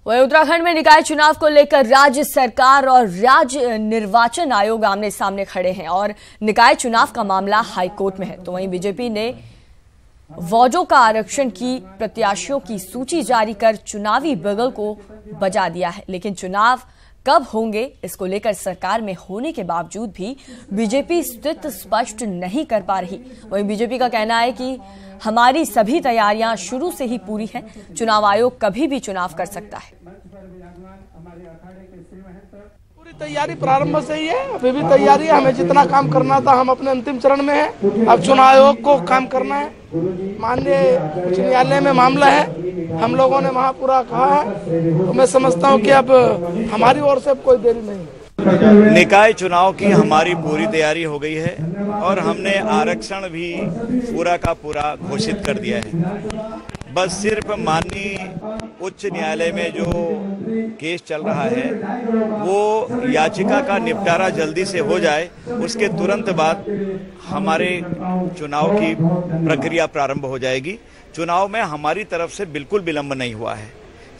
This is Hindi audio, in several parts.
वहीं उत्तराखंड में निकाय चुनाव को लेकर राज्य सरकार और राज्य निर्वाचन आयोग आमने सामने खड़े हैं और निकाय चुनाव का मामला हाईकोर्ट में है। तो वहीं बीजेपी ने वोटों का आरक्षण की प्रत्याशियों की सूची जारी कर चुनावी बगल को बजा दिया है, लेकिन चुनाव कब होंगे इसको लेकर सरकार में होने के बावजूद भी बीजेपी स्थिति स्पष्ट नहीं कर पा रही। वहीं बीजेपी का कहना है कि हमारी सभी तैयारियां शुरू से ही पूरी हैं, चुनाव आयोग कभी भी चुनाव कर सकता है। पूरी तैयारी प्रारंभ से ही है, अभी भी तैयारी है। हमें जितना काम करना था हम अपने अंतिम चरण में हैं। अब चुनाव आयोग को काम करना है। माननीय उच्च न्यायालय में मामला है, हम लोगों ने वहाँ पूरा कहा है। तो मैं समझता हूँ कि अब हमारी ओर से अब कोई देरी नहीं है। निकाय चुनाव की हमारी पूरी तैयारी हो गई है और हमने आरक्षण भी पूरा का पूरा घोषित कर दिया है। बस सिर्फ माननीय उच्च न्यायालय में जो केस चल रहा है वो याचिका का निपटारा जल्दी से हो जाए, उसके तुरंत बाद हमारे चुनाव की प्रक्रिया प्रारंभ हो जाएगी। चुनाव में हमारी तरफ से बिल्कुल विलंब नहीं हुआ है।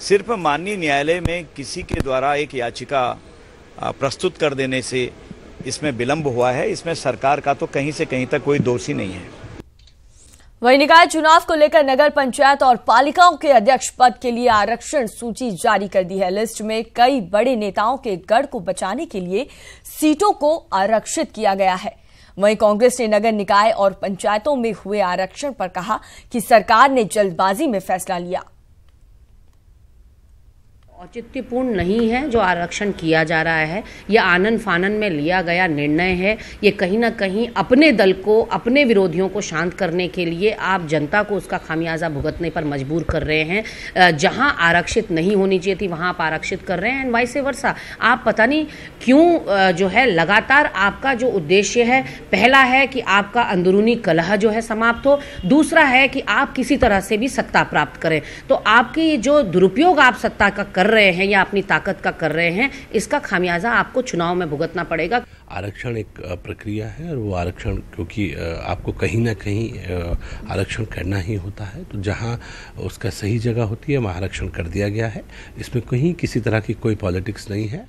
सिर्फ माननीय न्यायालय में किसी के द्वारा एक याचिका प्रस्तुत कर देने से इसमें विलंब हुआ है। इसमें सरकार का तो कहीं से कहीं तक कोई दोषी नहीं है। वहीं निकाय चुनाव को लेकर नगर पंचायत और पालिकाओं के अध्यक्ष पद के लिए आरक्षण सूची जारी कर दी है। लिस्ट में कई बड़े नेताओं के गढ़ को बचाने के लिए सीटों को आरक्षित किया गया है। वहीं कांग्रेस ने नगर निकाय और पंचायतों में हुए आरक्षण पर कहा कि सरकार ने जल्दबाजी में फैसला लिया। औचित्यपूर्ण नहीं है जो आरक्षण किया जा रहा है, यह आनन फानन में लिया गया निर्णय है। ये कहीं ना कहीं अपने दल को, अपने विरोधियों को शांत करने के लिए आप जनता को उसका खामियाजा भुगतने पर मजबूर कर रहे हैं। जहां आरक्षित नहीं होनी चाहिए थी वहां आप आरक्षित कर रहे हैं एंड वाइस वर्सा। आप पता नहीं क्यों जो है लगातार आपका जो उद्देश्य है, पहला है कि आपका अंदरूनी कलह जो है समाप्त हो, दूसरा है कि आप किसी तरह से भी सत्ता प्राप्त करें। तो आपकी जो दुरुपयोग आप सत्ता का कर रहे हैं या अपनी ताकत का कर रहे हैं, इसका खामियाजा आपको चुनाव में भुगतना पड़ेगा। आरक्षण एक प्रक्रिया है और वो आरक्षण क्योंकि आपको कहीं ना कहीं आरक्षण करना ही होता है, तो जहां उसका सही जगह होती है वहाँ आरक्षण कर दिया गया है। इसमें कहीं किसी तरह की कोई पॉलिटिक्स नहीं है।